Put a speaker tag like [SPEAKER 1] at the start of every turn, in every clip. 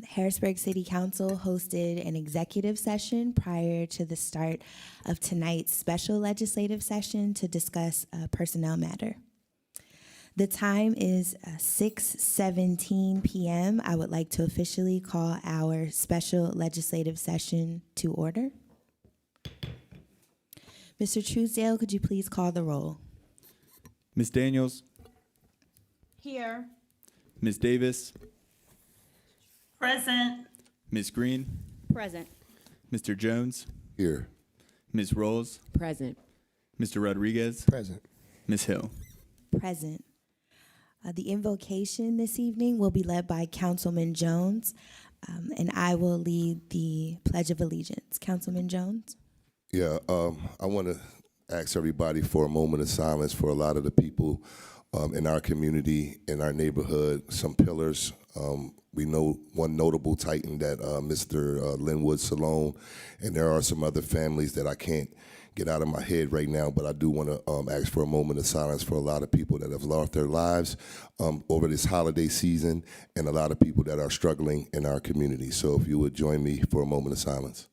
[SPEAKER 1] Harrisburg City Council hosted an executive session prior to the start of tonight's special legislative session to discuss a personnel matter. The time is 6:17 p.m. I would like to officially call our special legislative session to order. Mr. Truesdale, could you please call the roll?
[SPEAKER 2] Ms. Daniels,
[SPEAKER 3] Here.
[SPEAKER 2] Ms. Davis,
[SPEAKER 3] Present.
[SPEAKER 2] Ms. Green,
[SPEAKER 4] Present.
[SPEAKER 2] Mr. Jones,
[SPEAKER 5] Here.
[SPEAKER 2] Ms. Rolls,
[SPEAKER 4] Present.
[SPEAKER 2] Mr. Rodriguez,
[SPEAKER 5] Present.
[SPEAKER 2] Ms. Hill.
[SPEAKER 1] Present. The invocation this evening will be led by Councilman Jones, and I will lead the Pledge of Allegiance. Councilman Jones?
[SPEAKER 5] Yeah, I want to ask everybody for a moment of silence for a lot of the people in our community, in our neighborhood, some pillars. We know one notable Titan that Mr. Linwood Salone, and there are some other families that I can't get out of my head right now, but I do want to ask for a moment of silence for a lot of people that have lost their lives over this holiday season, and a lot of people that are struggling in our community. So if you would join me for a moment of silence.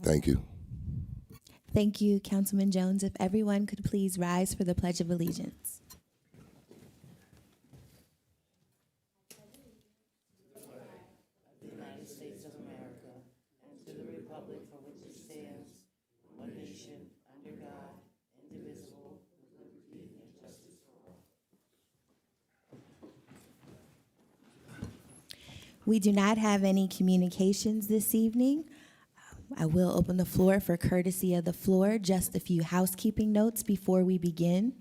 [SPEAKER 5] Thank you.
[SPEAKER 1] Thank you, Councilman Jones. If everyone could please rise for the Pledge of Allegiance. We do not have any communications this evening. I will open the floor for courtesy of the floor. Just a few housekeeping notes before we begin.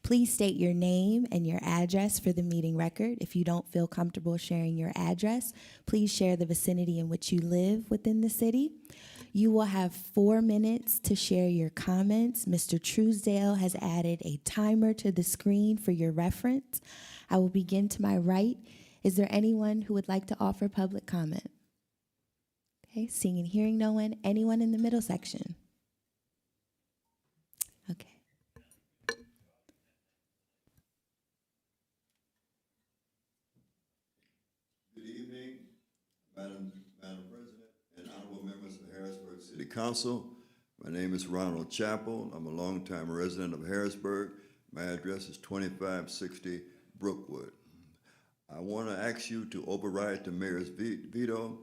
[SPEAKER 1] Please state your name and your address for the meeting record. If you don't feel comfortable sharing your address, please share the vicinity in which you live within the city. You will have 4 minutes to share your comments. Mr. Truesdale has added a timer to the screen for your reference. I will begin to my right. Is there anyone who would like to offer public comment? Okay, seeing and hearing no one. Anyone in the middle section? Okay.
[SPEAKER 6] Good evening, Madam President and honorable members of the Harrisburg City Council. My name is Ronald Chappell. I'm a longtime resident of Harrisburg. My address is 2560 Brookwood. I want to ask you to override the mayor's veto,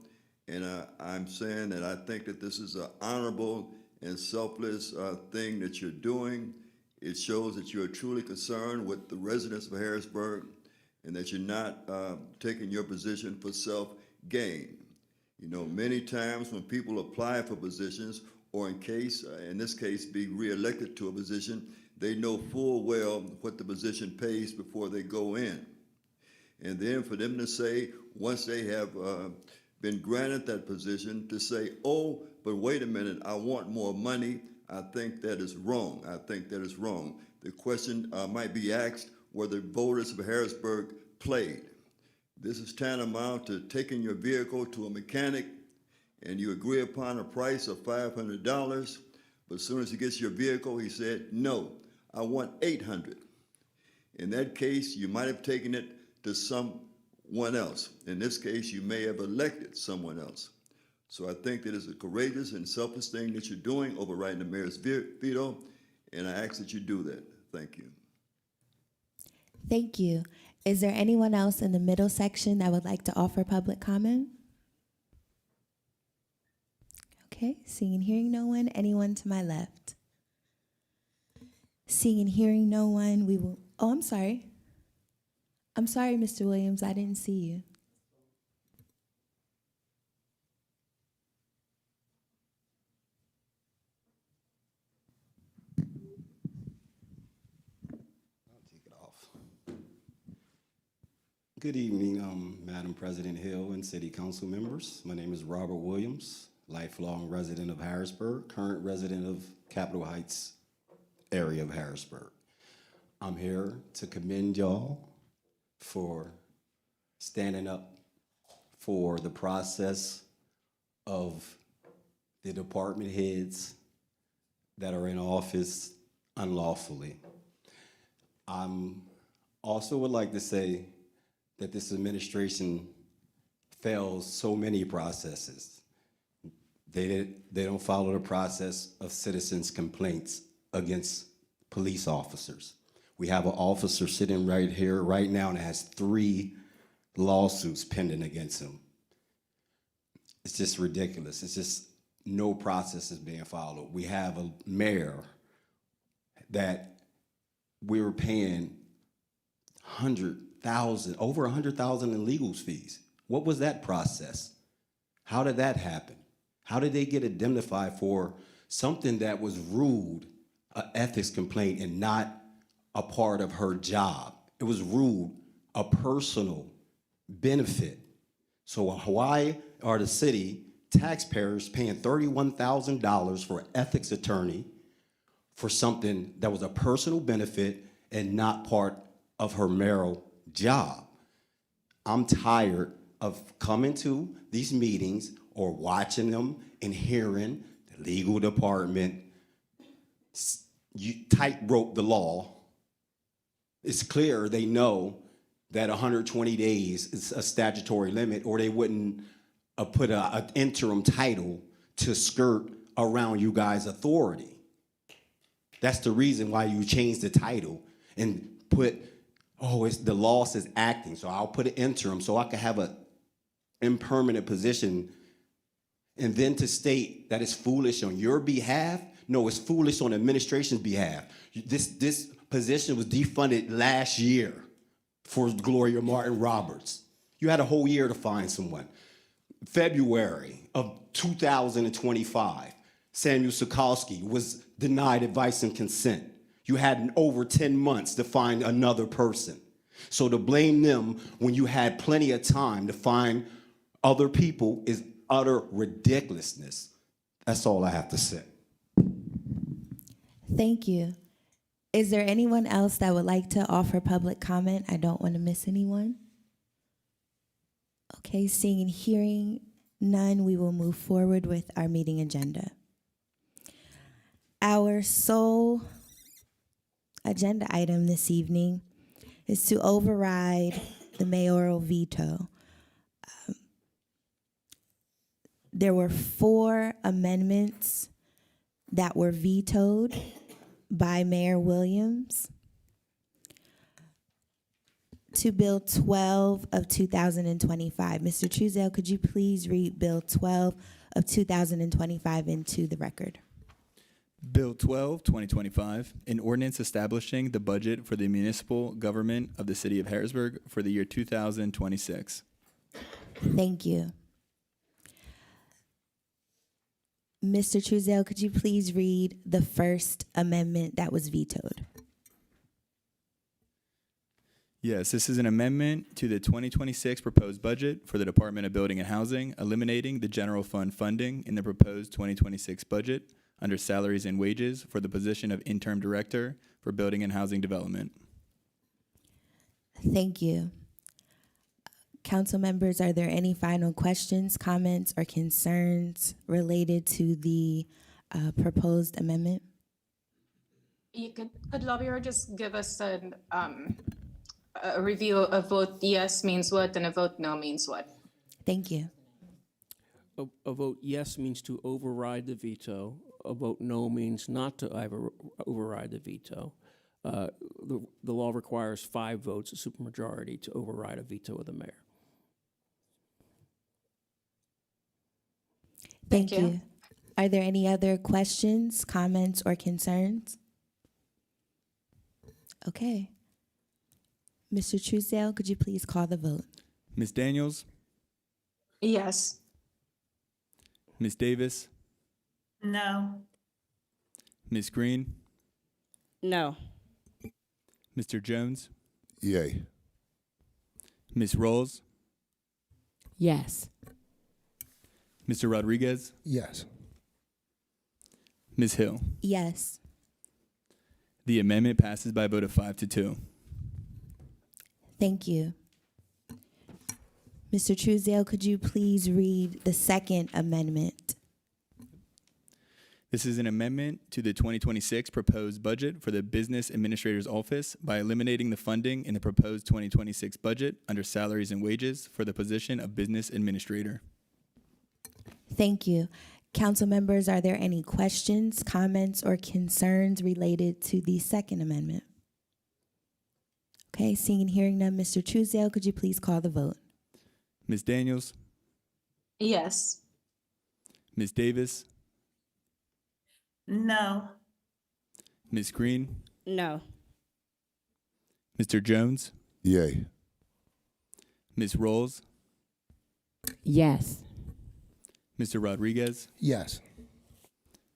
[SPEAKER 6] and I'm saying that I think that this is an honorable and selfless thing that you're doing. It shows that you're truly concerned with the residents of Harrisburg and that you're not taking your position for self-gain. You know, many times when people apply for positions, or in this case, be reelected to a position, they know full well what the position pays before they go in. And then for them to say, once they have been granted that position, to say, oh, but wait a minute, I want more money, I think that is wrong. I think that is wrong. The question might be asked whether voters of Harrisburg played. This is tantamount to taking your vehicle to a mechanic and you agree upon a price of $500, but as soon as he gets your vehicle, he said, no, I want $800. In that case, you might have taken it to someone else. In this case, you may have elected someone else. So I think that it's a courageous and selfless thing that you're doing, overriding the mayor's veto, and I ask that you do that. Thank you.
[SPEAKER 1] Thank you. Is there anyone else in the middle section that would like to offer public comment? Okay, seeing and hearing no one. Anyone to my left? Seeing and hearing no one, we will, oh, I'm sorry. I'm sorry, Mr. Williams, I didn't see you.
[SPEAKER 7] I'll take it off. Good evening, Madam President Hill and City Council members. My name is Robert Williams, lifelong resident of Harrisburg, current resident of Capitol Heights area of Harrisburg. I'm here to commend y'all for standing up for the process of the department heads that are in office unlawfully. I'm Also would like to say that this administration fails so many processes. They don't follow the process of citizens' complaints against police officers. We have an officer sitting right here right now that has 3 lawsuits pending against him. It's just ridiculous. It's just no process is being followed. We have a mayor that we were paying over 100,000 in legal fees. What was that process? How did that happen? How did they get indemnified for something that was rude, an ethics complaint, and not a part of her job? It was rude, a personal benefit. So why are the city taxpayers paying $31,000 for an ethics attorney for something that was a personal benefit and not part of her mayoral job? I'm tired of coming to these meetings or watching them and hearing the legal department you tightrope the law. It's clear they know that 120 days is a statutory limit, or they wouldn't put an interim title to skirt around you guys' authority. That's the reason why you changed the title and put, it's the law says acting, so I'll put an interim so I can have an impermanent position. And then to state that it's foolish on your behalf, no, it's foolish on the administration's behalf. This position was defunded last year for Gloria Martin Roberts. You had a whole year to find someone. February of 2025, Samuel Sokolsky was denied advice and consent. You had over 10 months to find another person. So to blame them when you had plenty of time to find other people is utter ridiculousness. That's all I have to say.
[SPEAKER 1] Thank you. Is there anyone else that would like to offer public comment? I don't want to miss anyone. Okay, seeing and hearing none, we will move forward with our meeting agenda. Our sole agenda item this evening is to override the mayoral veto. There were 4 amendments that were vetoed by Mayor Williams to Bill 12 of 2025. Mr. Truesdale, could you please read Bill 12 of 2025 into the record?
[SPEAKER 2] Bill 12, 2025, an ordinance establishing the budget for the municipal government of the city of Harrisburg for the year 2026.
[SPEAKER 1] Thank you. Mr. Truesdale, could you please read the first amendment that was vetoed?
[SPEAKER 2] Yes, this is an amendment to the 2026 proposed budget for the Department of Building and Housing, eliminating the general fund funding in the proposed 2026 budget under salaries and wages for the position of interim director for building and housing development.
[SPEAKER 1] Thank you. Council members, are there any final questions, comments, or concerns related to the proposed amendment?
[SPEAKER 3] Could Lobbier just give us a review of vote yes means what and a vote no means what?
[SPEAKER 1] Thank you.
[SPEAKER 4] A vote yes means to override the veto. A vote no means not to override the veto. The law requires 5 votes, a supermajority, to override a veto of the mayor.
[SPEAKER 1] Thank
[SPEAKER 3] Thank you.
[SPEAKER 1] you. Are there any other questions, comments, or concerns? Okay. Mr. Truesdale, could you please call the vote?
[SPEAKER 2] Ms. Daniels,
[SPEAKER 3] Yes.
[SPEAKER 2] Ms. Davis,
[SPEAKER 8] No.
[SPEAKER 2] Ms. Green,
[SPEAKER 8] No.
[SPEAKER 2] Mr. Jones,
[SPEAKER 5] Yay.
[SPEAKER 2] Ms. Rolls,
[SPEAKER 8] Yes.
[SPEAKER 2] Mr. Rodriguez,
[SPEAKER 5] Yes.
[SPEAKER 2] Ms. Hill.
[SPEAKER 1] Yes.
[SPEAKER 2] The amendment passes by a vote of 5-2.
[SPEAKER 1] Thank you. Mr. Truesdale, could you please read the second amendment?
[SPEAKER 2] This is an amendment to the 2026 proposed budget for the Business Administrator's Office by eliminating the funding in the proposed 2026 budget under salaries and wages for the position of Business Administrator.
[SPEAKER 1] Thank you. Council members, are there any questions, comments, or concerns related to the second amendment? Okay, seeing and hearing none, Mr. Truesdale, could you please call the vote?
[SPEAKER 2] Ms. Daniels,
[SPEAKER 3] Yes.
[SPEAKER 2] Ms. Davis,
[SPEAKER 8] No.
[SPEAKER 2] Ms. Green,
[SPEAKER 8] No.
[SPEAKER 2] Mr. Jones,
[SPEAKER 5] Yay.
[SPEAKER 2] Ms. Rolls,
[SPEAKER 8] Yes.
[SPEAKER 2] Mr. Rodriguez,
[SPEAKER 9] Yes.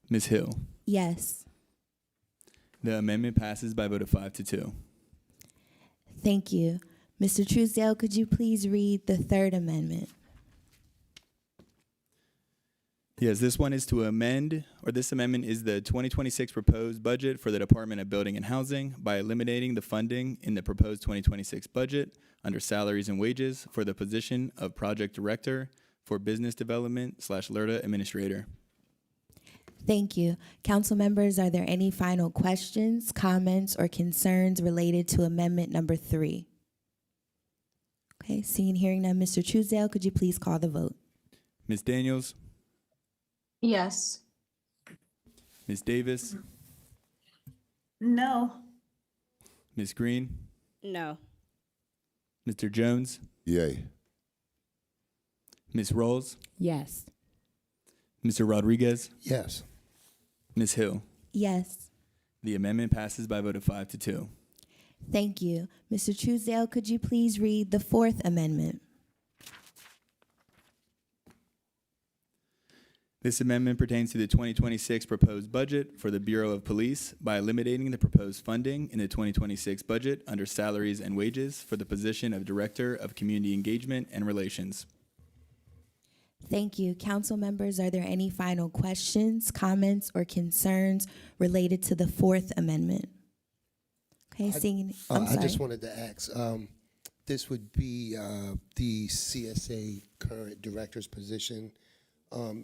[SPEAKER 2] Ms. Hill.
[SPEAKER 1] Yes.
[SPEAKER 2] The amendment passes by a vote of 5-2.
[SPEAKER 1] Thank you. Mr. Truesdale, could you please read the third amendment?
[SPEAKER 2] Yes, this one is to amend, or this amendment is the 2026 proposed budget for the Department of Building and Housing by eliminating the funding in the proposed 2026 budget under salaries and wages for the position of Project Director for Business Development / LERTA Administrator.
[SPEAKER 1] Thank you. Council members, are there any final questions, comments, or concerns related to amendment number 3? Okay, seeing and hearing none, Mr. Truesdale, could you please call the vote?
[SPEAKER 2] Ms. Daniels,
[SPEAKER 3] Yes.
[SPEAKER 2] Ms. Davis,
[SPEAKER 8] No.
[SPEAKER 2] Ms. Green,
[SPEAKER 8] No.
[SPEAKER 2] Mr. Jones,
[SPEAKER 5] Yay.
[SPEAKER 2] Ms. Rolls,
[SPEAKER 8] Yes.
[SPEAKER 2] Mr. Rodriguez,
[SPEAKER 9] Yes.
[SPEAKER 2] Ms. Hill.
[SPEAKER 1] Yes.
[SPEAKER 2] The amendment passes by a vote of 5-2.
[SPEAKER 1] Thank you. Mr. Truesdale, could you please read the fourth amendment?
[SPEAKER 2] This amendment pertains to the 2026 proposed budget for the Bureau of Police by eliminating the proposed funding in the 2026 budget under salaries and wages for the position of Director of Community Engagement and Relations.
[SPEAKER 1] Thank you. Council members, are there any final questions, comments, or concerns related to the fourth amendment? Okay, seeing, I'm
[SPEAKER 9] I
[SPEAKER 1] sorry.
[SPEAKER 9] just wanted to ask, this would be the CSA current director's position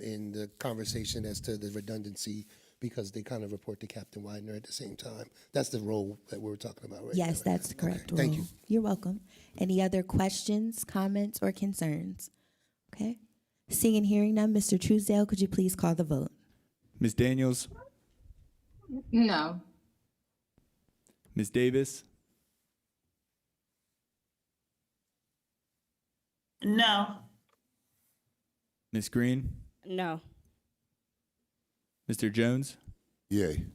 [SPEAKER 9] in the conversation as to the redundancy, because they kind of report to Captain Widener at the same time. That's the role that we're talking about right now.
[SPEAKER 1] Yes, that's the correct
[SPEAKER 9] Okay, thank
[SPEAKER 1] rule.
[SPEAKER 9] you.
[SPEAKER 1] You're welcome. Any other questions, comments, or concerns? Okay. Seeing and hearing none, Mr. Truesdale, could you please call the vote?
[SPEAKER 2] Ms. Daniels,
[SPEAKER 3] No.
[SPEAKER 2] Ms. Davis,
[SPEAKER 8] No.
[SPEAKER 2] Ms. Green,
[SPEAKER 8] No.
[SPEAKER 2] Mr. Jones,
[SPEAKER 5] Yay.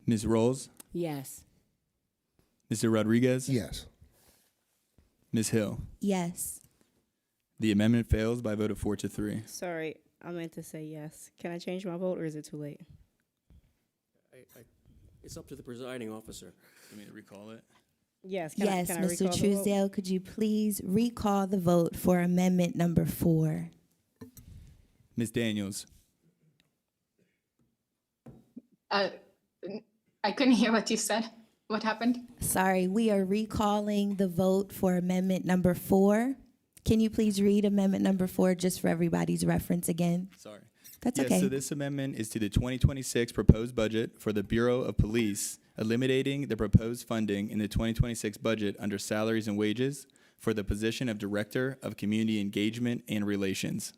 [SPEAKER 2] Ms. Rolls,
[SPEAKER 8] Yes.
[SPEAKER 2] Mr. Rodriguez,
[SPEAKER 9] Yes.
[SPEAKER 2] Ms. Hill.
[SPEAKER 1] Yes.
[SPEAKER 2] The amendment fails by a vote of 4-3.
[SPEAKER 10] Sorry, I meant to say yes. Can I change my vote, or is it too late?
[SPEAKER 4] It's up to the presiding officer.
[SPEAKER 2] Let me recall it.
[SPEAKER 10] Yes.
[SPEAKER 1] Yes,
[SPEAKER 10] can I recall
[SPEAKER 1] Mr.
[SPEAKER 10] the vote?
[SPEAKER 1] Truesdale, could you please recall the vote for amendment number 4?
[SPEAKER 2] Ms. Daniels,
[SPEAKER 3] I couldn't hear what you said. What happened?
[SPEAKER 1] Sorry, we are recalling the vote for amendment number 4. Can you please read amendment number 4 just for everybody's reference again?
[SPEAKER 2] sorry.
[SPEAKER 1] That's
[SPEAKER 2] Yes,
[SPEAKER 1] okay.
[SPEAKER 2] so this amendment is to the 2026 proposed budget for the Bureau of Police, eliminating the proposed funding in the 2026 budget under salaries and wages for the position of Director of Community Engagement and Relations.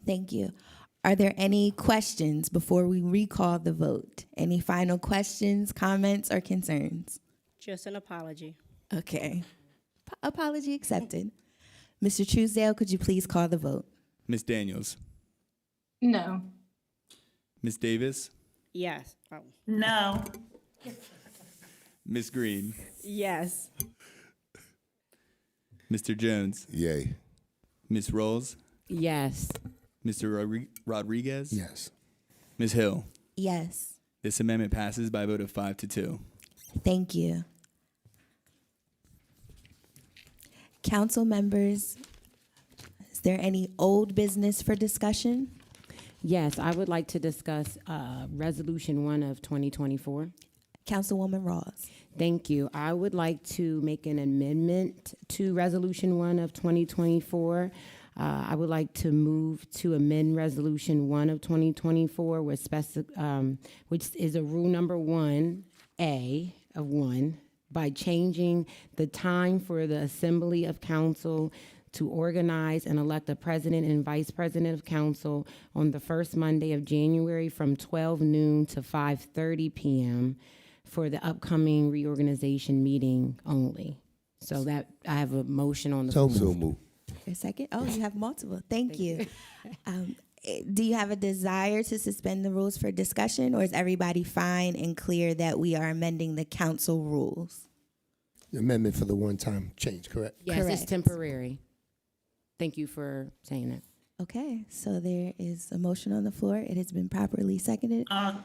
[SPEAKER 1] Thank you. Are there any questions before we recall the vote? Any final questions, comments, or concerns?
[SPEAKER 10] Just an apology.
[SPEAKER 1] Okay. Apology accepted. Mr. Truesdale, could you please call the vote?
[SPEAKER 2] Ms. Daniels,
[SPEAKER 3] No.
[SPEAKER 2] Ms. Davis,
[SPEAKER 10] Yes. Oh.
[SPEAKER 8] No.
[SPEAKER 2] Ms. Green,
[SPEAKER 10] Yes.
[SPEAKER 2] Mr. Jones,
[SPEAKER 5] Yay.
[SPEAKER 2] Ms. Rolls,
[SPEAKER 8] Yes.
[SPEAKER 2] Mr. Rodriguez,
[SPEAKER 9] Yes.
[SPEAKER 2] Ms. Hill.
[SPEAKER 1] Yes.
[SPEAKER 2] This amendment passes by a vote of 5-2.
[SPEAKER 1] Thank you. Council members, is there any old business for discussion?
[SPEAKER 8] Yes, I would like to discuss Resolution 1 of 2024.
[SPEAKER 1] Councilwoman Rawls.
[SPEAKER 8] Thank you. I would like to make an amendment to Resolution 1 of 2024. I would like to move to amend Resolution 1 of 2024, which is a rule number 1A of 1, by changing the time for the Assembly of Council to organize and elect a president and vice president of council on the first Monday of January from 12 noon to 5:30 p.m. for the upcoming reorganization meeting only. So that I have a motion on the floor.
[SPEAKER 5] So moved.
[SPEAKER 1] A second? Oh, you have multiple. Thank you. Do you have a desire to suspend the rules for discussion, or is everybody fine and clear that we are amending the council rules?
[SPEAKER 9] The amendment for the one-time change, correct?
[SPEAKER 8] Yes,
[SPEAKER 1] Correct.
[SPEAKER 8] it's temporary. Thank you for saying that.
[SPEAKER 1] Okay, so there is a motion on the floor. It has been properly seconded. Any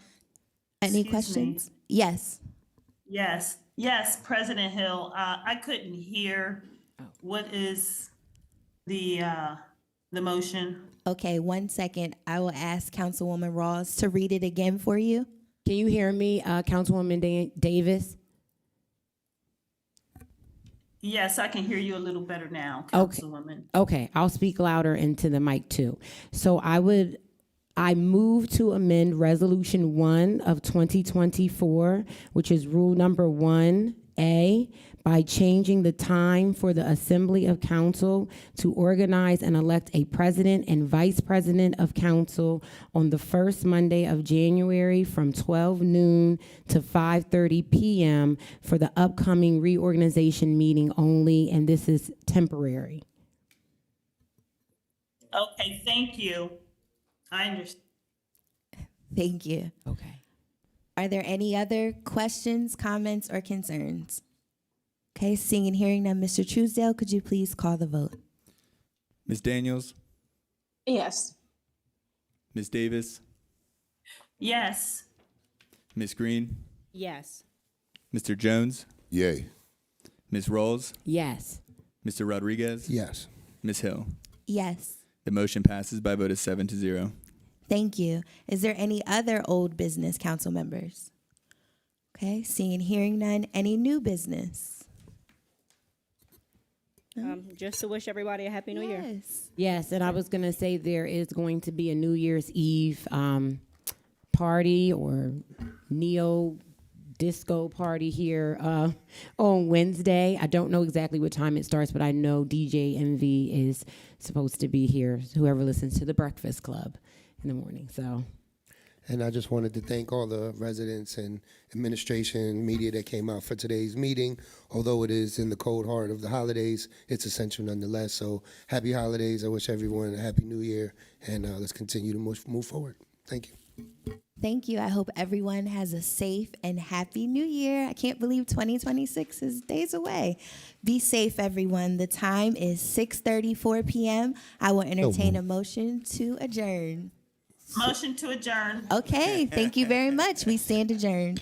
[SPEAKER 11] excuse me.
[SPEAKER 1] questions? Yes.
[SPEAKER 11] Yes, President Hill, I couldn't hear. What is the motion?
[SPEAKER 1] Okay, 1 second. I will ask Councilwoman Rawls to read it again for you.
[SPEAKER 8] Can you hear me, Councilwoman Davis?
[SPEAKER 11] Yes, I can hear you a little better now,
[SPEAKER 8] Okay.
[SPEAKER 11] Councilwoman.
[SPEAKER 8] Okay, I'll speak louder into the mic too. So I move to amend Resolution 1 of 2024, which is rule number 1A, by changing the time for the Assembly of Council to organize and elect a president and vice president of council on the first Monday of January from 12 noon to 5:30 p.m. for the upcoming reorganization meeting only, and this is temporary.
[SPEAKER 11] Okay, thank you. I understand.
[SPEAKER 1] Thank you.
[SPEAKER 8] Okay.
[SPEAKER 1] Are there any other questions, comments, or concerns? Okay, seeing and hearing none, Mr. Truesdale, could you please call the vote?
[SPEAKER 2] Ms. Daniels,
[SPEAKER 3] Yes.
[SPEAKER 2] Ms. Davis,
[SPEAKER 11] Yes,
[SPEAKER 2] Ms. Green,
[SPEAKER 10] Yes.
[SPEAKER 2] Mr. Jones,
[SPEAKER 5] Yay.
[SPEAKER 2] Ms. Rawls,
[SPEAKER 8] Yes.
[SPEAKER 2] Mr. Rodriguez,
[SPEAKER 9] Yes.
[SPEAKER 2] Ms. Hill.
[SPEAKER 1] Yes.
[SPEAKER 2] The motion passes by a vote of 7-0.
[SPEAKER 1] Thank you. Is there any other old business, council members? Okay, seeing and hearing none, any new business?
[SPEAKER 10] Just to wish everybody a happy new year.
[SPEAKER 1] Yes.
[SPEAKER 8] Yes, and I was going to say there is going to be a New Year's Eve party or neo disco party here on Wednesday. I don't know exactly what time it starts, but I know DJ MV is supposed to be here, whoever listens to the Breakfast Club in the morning. So,
[SPEAKER 9] And I just wanted to thank all the residents and administration and media that came out for today's meeting. Although it is in the cold heart of the holidays, it's essential nonetheless. So happy holidays. I wish everyone a happy new year, and let's continue to move forward. Thank you.
[SPEAKER 1] Thank you. I hope everyone has a safe and happy new year. I can't believe 2026 is days away. Be safe, everyone. The time is 6:34 p.m. I will entertain a motion to adjourn.
[SPEAKER 11] motion to adjourn.
[SPEAKER 1] Okay, thank you very much. We stand adjourned.